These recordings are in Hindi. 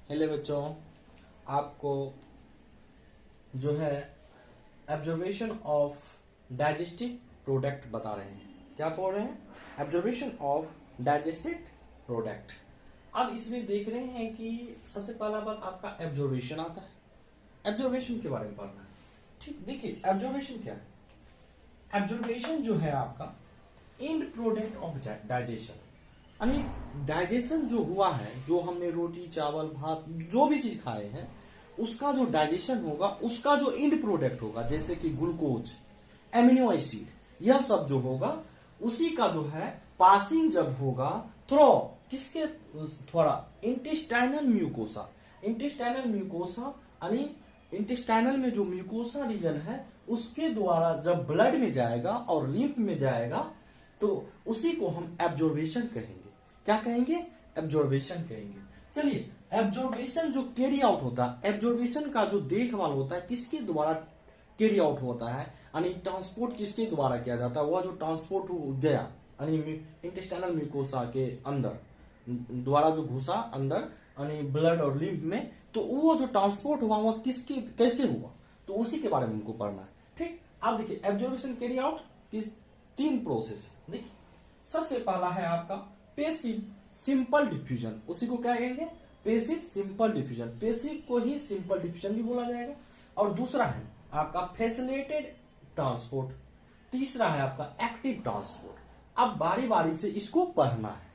हेलो बच्चों, आपको जो है एब्जॉर्बेशन ऑफ डाइजेस्टिव प्रोडक्ट बता रहे हैं। क्या बोल रहे हैं? Absorption of digestive product. अब इसमें देख रहे हैं कि सबसे पहला बात आपका एब्जॉर्बेशन आता है। एब्जॉर्बेशन के बारे में पढ़ना है। ठीक, देखिए एब्जॉर्बेशन क्या है। एब्जॉर्बेशन जो है आपका एंड प्रोडक्ट ऑफ डाइजेशन, यानी डाइजेशन जो हुआ है, जो हमने रोटी चावल भात जो भी चीज खाए हैं उसका जो डाइजेशन होगा, उसका जो एंड प्रोडक्ट होगा, जैसे कि ग्लूकोज, एमिनो एसिड, यह सब जो होगा उसी का जो है पासिंग जब होगा थ्रो किसके थोड़ा इंटेस्टाइनल म्यूकोसा। इंटेस्टाइनल म्यूकोसा यानी इंटेस्टाइनल में जो म्यूकोसा रीजन है उसके द्वारा जब ब्लड में जाएगा और लिम्फ में जाएगा तो उसी को हम एब्जॉर्बेशन कहेंगे। क्या कहेंगे? एब्जॉर्बेशन कहेंगे। चलिए, एब्जॉर्बेशन जो कैरी आउट होता है, एब्जॉर्बेशन का जो देखभाल होता है किसके द्वारा कैरी आउट होता है, यानी ट्रांसपोर्ट किसके द्वारा किया जाता है? वह जो ट्रांसपोर्ट गया यानी इंटेस्टाइनल म्यूकोसा के अंदर द्वारा जो घुसा अंदर यानी ब्लड और लिम्फ में, तो वो जो ट्रांसपोर्ट हुआ वह किसके कैसे हुआ, तो उसी के बारे में हमको पढ़ना है। ठीक, आप देखिए एब्जॉर्बेशन कैरी आउट किस तीन प्रोसेस है। देखिए सबसे पहला है आपका पेसिव सिंपल डिफ्यूजन, उसी को क्या कहेंगे? Passive simple diffusion. पेसिव को ही सिंपल डिफ्यूजन भी बोला जाएगा। और दूसरा है आपका फैसिलिटेटेड ट्रांसपोर्ट। तीसरा है आपका एक्टिव ट्रांसपोर्ट। अब बारी बारी से इसको पढ़ना है।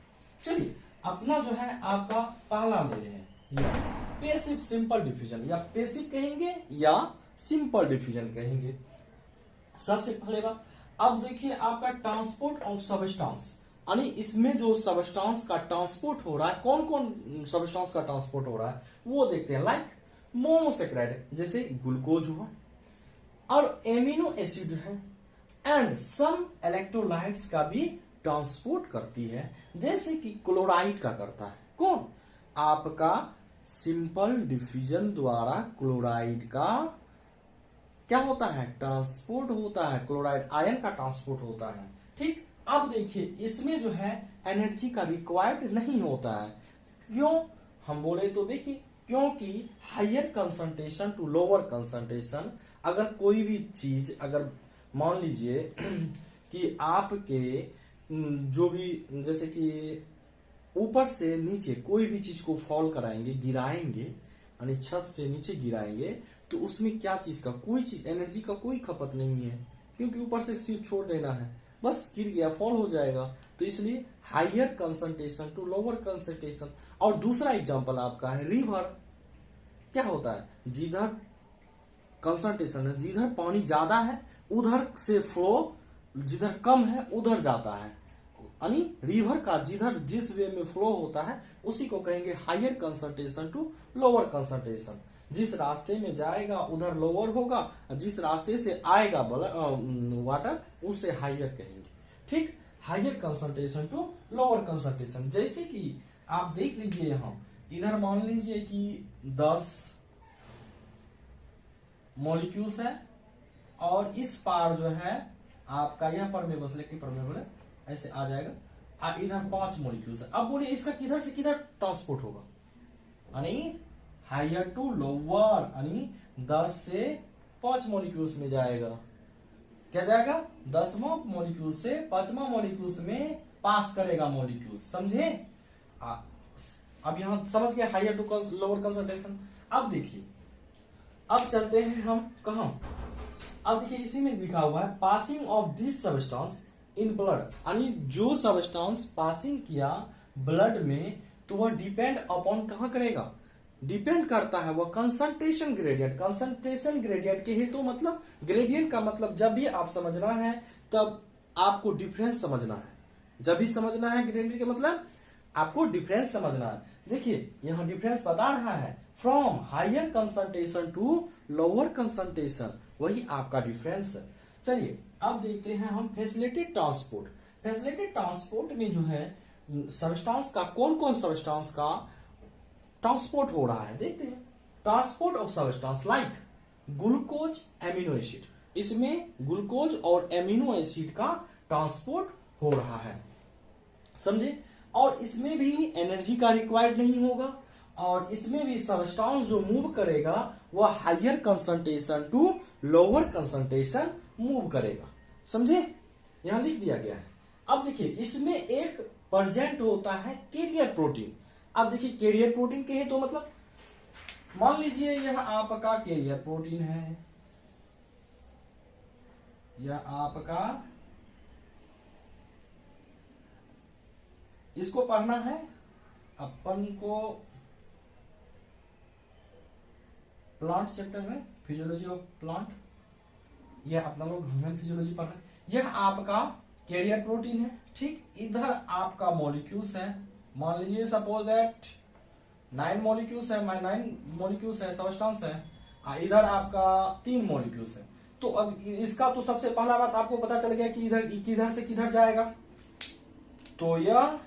चलिए, अपना जो है आपका पहला ले रहे हैं पेसिव सिंपल डिफ्यूजन, या पेसिव कहेंगे या सिंपल डिफ्यूजन कहेंगे। सबसे पहले बात, अब देखिए आपका ट्रांसपोर्ट ऑफ सबस्टांस, यानी इसमें जो सबस्टांस का ट्रांसपोर्ट हो रहा है, कौन कौन सबस्टांस का ट्रांसपोर्ट हो रहा है वो देखते हैं। लाइक मोनोसेक्राइड जैसे ग्लूकोज हुआ, और एमिनो एसिड है, एंड सम इलेक्ट्रोलाइट्स का भी ट्रांसपोर्ट करती है, जैसे कि क्लोराइड का करता है। कौन? आपका सिंपल डिफ्यूजन द्वारा क्लोराइड का क्या होता है? ट्रांसपोर्ट होता है। क्लोराइड आयन का ट्रांसपोर्ट होता है। ठीक, अब देखिए इसमें जो है एनर्जी का रिक्वायर्ड नहीं होता है। क्यों हम बोले तो देखिए, क्योंकि higher concentration to lower concentration, अगर कोई भी चीज, अगर मान लीजिए कि आपके जो भी जैसे कि ऊपर से नीचे कोई भी चीज को फॉल कराएंगे, गिराएंगे, यानी छत से नीचे गिराएंगे, तो उसमें क्या चीज का कोई चीज एनर्जी का कोई खपत नहीं है, क्योंकि ऊपर से सिर्फ छोड़ देना है, बस गिर गया, फॉल हो जाएगा। तो इसलिए higher concentration to lower concentration. और दूसरा एग्जांपल आपका है रिवर। क्या होता है? जिधर कंसंट्रेशन है, जिधर पानी ज्यादा है उधर से फ्लो, जिधर कम है उधर जाता है, यानी रिवर का जिधर जिस वे में फ्लो होता है उसी को कहेंगे higher concentration to lower concentration. जिस रास्ते में जाएगा उधर लोअर होगा, जिस रास्ते से आएगा वाटर उसे हायर कहेंगे। ठीक, higher concentration to lower concentration. जैसे कि आप देख लीजिए, यहां इधर मान लीजिए कि 10 मॉलिक्यूल्स है, और इस पार जो है आपका यह परमेबल सिलेक्टिव परमेबल है, ऐसे आ जाएगा। इधर 5 मॉलिक्यूल्स है। अब बोलिए इसका किधर से किधर ट्रांसपोर्ट होगा? यानी हायर टू लोअर, यानी 10 से 5 मॉलिक्यूल्स में जाएगा। क्या जाएगा? 10वां मॉलिक्यूल से 5वां मॉलिक्यूल्स में पास करेगा मॉलिक्यूल। समझे? अब यहां समझ गए हायर टू लोअर कंसंट्रेशन। अब देखिए, अब चलते हैं हम कहां। अब देखिए इसी में लिखा हुआ है passing of this substance in blood, यानी जो सबस्टांस पासिंग किया ब्लड में तो वह डिपेंड अपॉन कहां करेगा? डिपेंड करता है वह कंसंट्रेशन ग्रेडियंट। कंसंट्रेशन ग्रेडियंट के हेतु मतलब ग्रेडियंट का मतलब जब भी आप समझना है तब आपको डिफरेंस समझना है। जब भी समझना है ग्रेडियंट के मतलब आपको डिफरेंस समझना है। देखिए यहां डिफरेंस बता रहा है from higher concentration to lower concentration, वही आपका डिफरेंस है। चलिए अब देखते हैं हम फैसिलिटेटेड ट्रांसपोर्ट। फैसिलिटेटेड ट्रांसपोर्ट में जो है सबस्टांस का कौन कौन सबस्टांस का ट्रांसपोर्ट हो रहा है देखते हैं। Transport of substance like glucose amino acid, इसमें ग्लूकोज और एमिनो एसिड का ट्रांसपोर्ट हो रहा है। समझे? और इसमें भी एनर्जी का रिक्वायर्ड नहीं होगा, और इसमें भी सबस्टांस जो मूव करेगा वह higher concentration to lower concentration move करेगा। समझे, यहां लिख दिया गया है। अब देखिए इसमें एक प्रेजेंट होता है कैरियर प्रोटीन। अब देखिए कैरियर प्रोटीन कहे तो मतलब मान लीजिए यह आपका कैरियर प्रोटीन है, यह आपका, इसको पढ़ना है अपन को प्लांट चैप्टर में, फिजियोलॉजी ऑफ प्लांट, यह अपना लोग ह्यूमन फिजियोलॉजी पढ़ रहे हैं। यह आपका कैरियर प्रोटीन है, ठीक। इधर आपका मॉलिक्यूल्स है, मान लीजिए सपोज दैट 9 मॉलिक्यूल्स है, 9 मॉलिक्यूल्स है, सबस्टेंस है। इधर आपका 3 मॉलिक्यूल्स है। तो अब इसका तो सबसे पहला बात आपको पता चल गया कि इधर किधर से किधर जाएगा, तो यह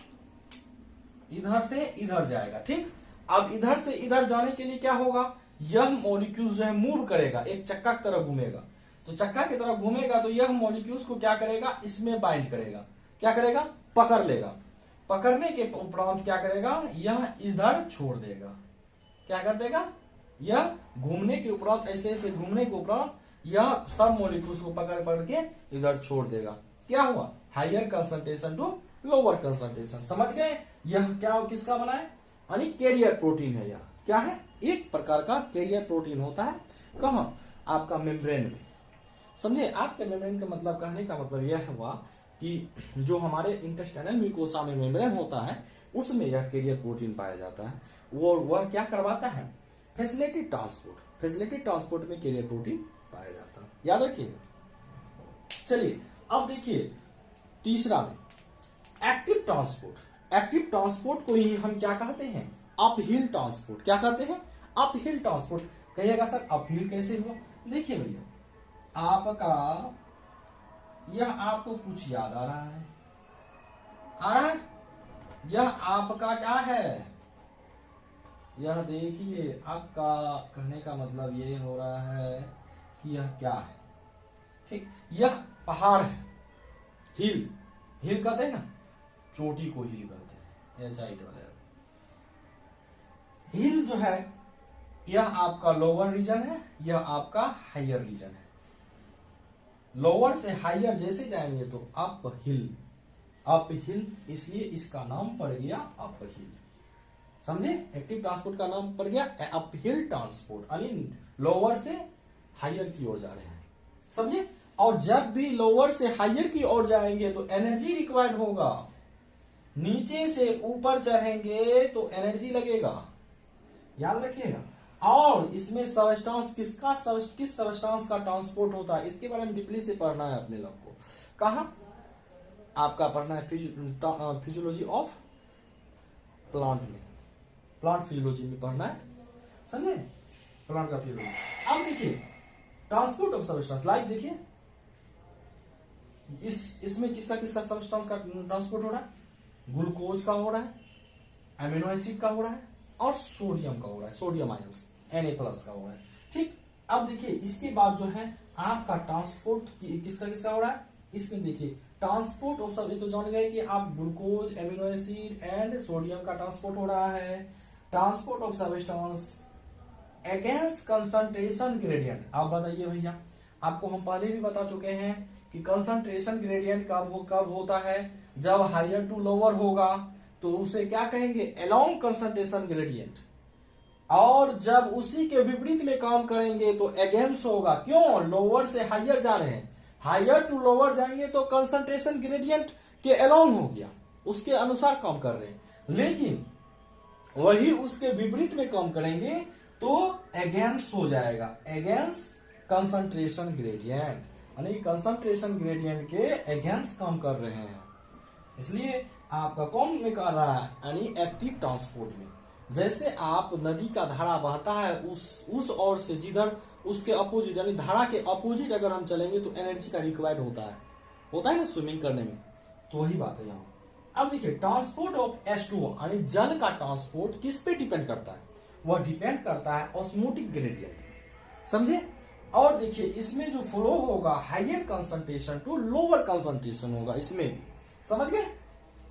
इधर से इधर जाएगा, ठीक। अब इधर से इधर जाने के लिए क्या होगा, यह मॉलिक्यूल जो है मूव करेगा, एक चक्का की तरह घूमेगा। तो चक्का की तरह घूमेगा तो यह मॉलिक्यूल्स को क्या करेगा, इसमें बाइंड करेगा, क्या करेगा, पकड़ लेगा। पकड़ने के उपरांत क्या करेगा, यह इधर छोड़ देगा। क्या कर देगा, यह घूमने के उपरांत, ऐसे ऐसे घूमने के उपरांत यह सब मॉलिक्यूल्स को पकड़ पकड़ के इधर छोड़ देगा। क्या हुआ, higher concentration to lower concentration. समझ गए, यह क्या किसका बना है, यानी कैरियर प्रोटीन है। यह क्या है, एक प्रकार का कैरियर प्रोटीन होता है। कहां, आपका मेम्ब्रेन में। समझे, आपके मेम्ब्रेन का मतलब, कहने का मतलब यह हुआ कि जो हमारे इंटेस्टाइनल म्यूकोसा में मेम्ब्रेन होता है उसमें यह कैरियर प्रोटीन पाया जाता है। वह क्या करवाता है, फैसिलिटी ट्रांसपोर्ट। फैसिलिटी ट्रांसपोर्ट में कैरियर प्रोटीन पाया जाता है, याद रखिएगा। चलिए अब देखिए तीसरा में एक्टिव ट्रांसपोर्ट। एक्टिव ट्रांसपोर्ट को ही हम क्या कहते हैं, अपहिल ट्रांसपोर्ट। क्या कहते हैं, अपहिल ट्रांसपोर्ट। कहिएगा सर अपहिल कैसे हुआ, देखिए भैया आपका, यह आपको कुछ याद आ रहा है, आ रहा है, यह आपका क्या है, यह देखिए आपका, कहने का मतलब ये हो रहा है कि यह क्या है, ठीक। यह पहाड़ है, हिल, हिल कहते हैं ना, चोटी को हिल कहते हैं, एचाइट वाले। हिल जो है यह आपका लोअर रीजन है, यह आपका हायर रीजन है। लोअर से हायर जैसे जाएंगे तो अप हिल, अप हिल, इसलिए इसका नाम पड़ गया अप हिल। समझे, एक्टिव ट्रांसपोर्ट का नाम पड़ गया अप हिल ट्रांसपोर्ट, यानी लोअर से हायर की ओर जा रहे हैं। समझे, और जब भी लोअर से हायर की ओर जाएंगे तो एनर्जी रिक्वायर्ड होगा, नीचे से ऊपर चढ़ेंगे तो एनर्जी लगेगा, याद रखिएगा। और इसमें सबस्टेंस किस सबस्टेंस का ट्रांसपोर्ट होता है, इसके बारे में डीपली से पढ़ना है अपने लोग को। कहा आपका पढ़ना है फिजियोलॉजी ऑफ प्लांट में, प्लांट फिजियोलॉजी में पढ़ना है, समझे, प्लांट का फिजियोलॉजी। अब देखिए ट्रांसपोर्ट ऑफ सबस्टेंस, लाइक देखिए इसमें किसका किसका सबस्टेंस का ट्रांसपोर्ट हो रहा है, ग्लूकोज का हो रहा है, अमीनो एसिड का हो रहा है, और सोडियम का हो रहा है, सोडियम आयंस Na+ का हो रहा है, ठीक। अब देखिए इसके बाद जो है आपका ट्रांसपोर्ट किसका किसका हो रहा है, इसमें देखिए ट्रांसपोर्ट ऑफ सब, ये तो जान गए कि आप glucose, amino acid and sodium का ट्रांसपोर्ट हो रहा है। Transport of substance against concentration gradient. आप बताइए भैया, आपको हम पहले भी बता चुके हैं कि कंसंट्रेशन ग्रेडियंट कब होता है, जब हायर टू लोअर होगा तो उसे क्या कहेंगे, अलोंग कंसंट्रेशन ग्रेडियंट। और जब उसी के विपरीत में काम करेंगे तो अगेंस्ट होगा। क्यों, लोअर से हायर जा रहे हैं, हायर टू लोअर जाएंगे तो कंसंट्रेशन ग्रेडियंट के अलोंग हो गया, उसके अनुसार काम कर रहे हैं। लेकिन वही उसके विपरीत में काम करेंगे तो अगेंस्ट हो जाएगा, अगेंस्ट कंसंट्रेशन ग्रेडियंट, यानी कंसंट्रेशन ग्रेडियंट के अगेंस्ट काम कर रहे हैं। इसलिए आपका कौन में कर रहा है, यानी एक्टिव ट्रांसपोर्ट में। जैसे आप नदी का धारा बहता है उस ओर से जिधर उसके अपोजिट, यानी धारा के अपोजिट अगर हम चलेंगे तो एनर्जी का रिक्वायर्ड होता है ना स्विमिंग करने में, तो वही बात है यहाँ। अब देखिए ट्रांसपोर्ट ऑफ H2O, यानी जल का ट्रांसपोर्ट किस पे डिपेंड करता है, वह डिपेंड करता है ऑस्मोटिक ग्रेडियंट। समझे, और देखिए इसमें जो फ्लो होगा higher concentration to lower concentration होगा, इसमें भी। समझ गए।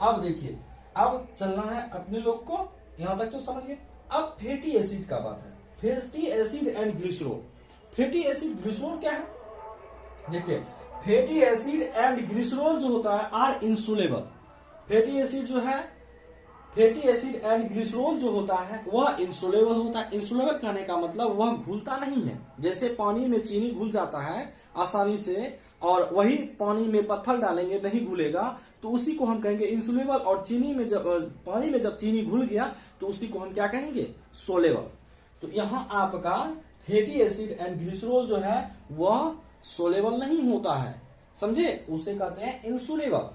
अब देखिए, अब चलना है अपने लोग को, यहां तक तो समझ गए। अब फैटी एसिड का बात है, fatty acid and glycerol. Fatty acid glycerol क्या है, देखिए फैटी एसिड एंड ग्लिसरॉल जो होता है आर इंसुलेबल। फैटी एसिड जो है, फैटी एसिड एंड ग्लिसरॉल जो होता है वह इंसुलेबल होता है। इंसुलेबल कहने का मतलब वह घुलता नहीं है, जैसे पानी में चीनी घुल जाता है आसानी से, और वही पानी में पत्थर डालेंगे नहीं घुलेगा, तो उसी को हम कहेंगे इंसुलेबल। और चीनी में जब पानी में जब चीनी घुल गया तो उसी को हम क्या कहेंगे, सोलेबल। तो यहाँ आपका फैटी एसिड एंड ग्लिसरॉल जो है वह सोलेबल नहीं होता है, समझे, उसे कहते हैं इंसुलेबल,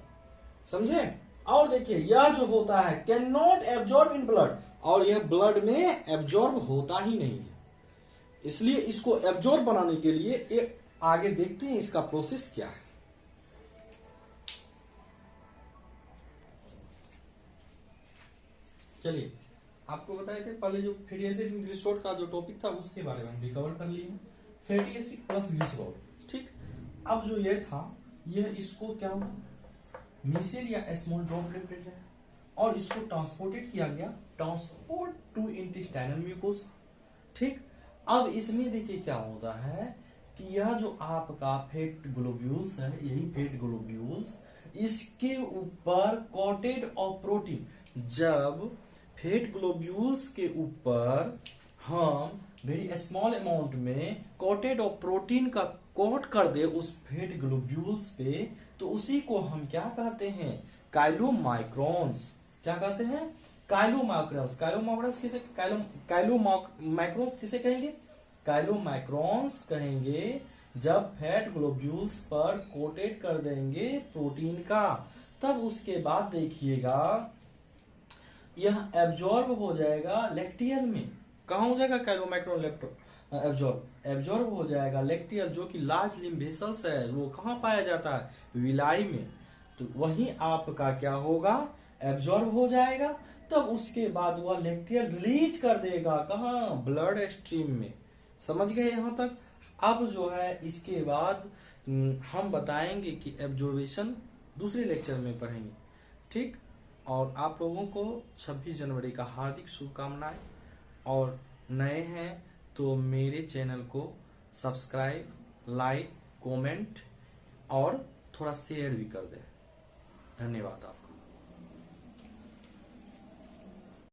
समझे। और देखिए यह जो होता है can not absorb in blood, और यह ब्लड में एब्जॉर्ब होता ही नहीं है, इसलिए इसको एब्जॉर्ब बनाने के लिए एक आगे देखते हैं इसका प्रोसेस क्या है। चलिए आपको बताए थे पहले जो फैटी एसिड ग्लिसरॉल का जो टॉपिक था उसके बारे में हम रिकवर कर लिए, फैटी एसिड प्लस ग्लिसरॉल, ठीक। अब जो ये था, यह इसको क्या हुआ, मीसेल या स्मॉल ड्रॉपलेट है, और इसको ट्रांसपोर्टेड किया गया, ट्रांसपोर्ट टू इंटेस्टाइनल म्यूकोसा, ठीक। अब इसमें देखिए क्या होता है कि यह जो आपका फैट ग्लोब्यूल्स है, यही फैट ग्लोब्यूल्स इसके ऊपर कोटेड ऑफ प्रोटीन, जब फैट ग्लोब्यूल्स के ऊपर हम वेरी स्मॉल अमाउंट में कोटेड ऑफ प्रोटीन का कोट कर दे उस फैट ग्लोब्यूल्स पे, तो उसी को हम क्या कहते हैं, काइलोमाइक्रोन्स। क्या कहते हैं, काइलोमाइक्रोन्स। काइलोमाइक्रोन्स किसे, काइलोमाइक्रोन्स किसे कहेंगे, काइलोमाइक्रोन्स कहेंगे जब फैट ग्लोब्यूल्स पर कोटेड कर देंगे प्रोटीन का। तब उसके बाद देखिएगा यह एब्जॉर्ब हो जाएगा लैक्टियल में। कहा हो जाएगा काइलोमाइक्रोन एब्जॉर्ब हो जाएगा लैक्टियल, जो कि लार्ज लिम्ब वेसल्स है, वो कहाँ पाया जाता है, विलाई में। तो वहीं आपका क्या होगा, एब्जॉर्ब हो जाएगा। तब उसके बाद वह लैक्टियल रिलीज कर देगा, कहाँ, ब्लड स्ट्रीम में। समझ गए यहाँ तक। अब जो है इसके बाद हम बताएंगे कि एब्जॉर्बेशन दूसरे लेक्चर में पढ़ेंगे, ठीक। और आप लोगों को 26 जनवरी का हार्दिक शुभकामनाएं, और नए हैं तो मेरे चैनल को सब्सक्राइब, लाइक, कमेंट और थोड़ा शेयर भी कर दें। धन्यवाद आप।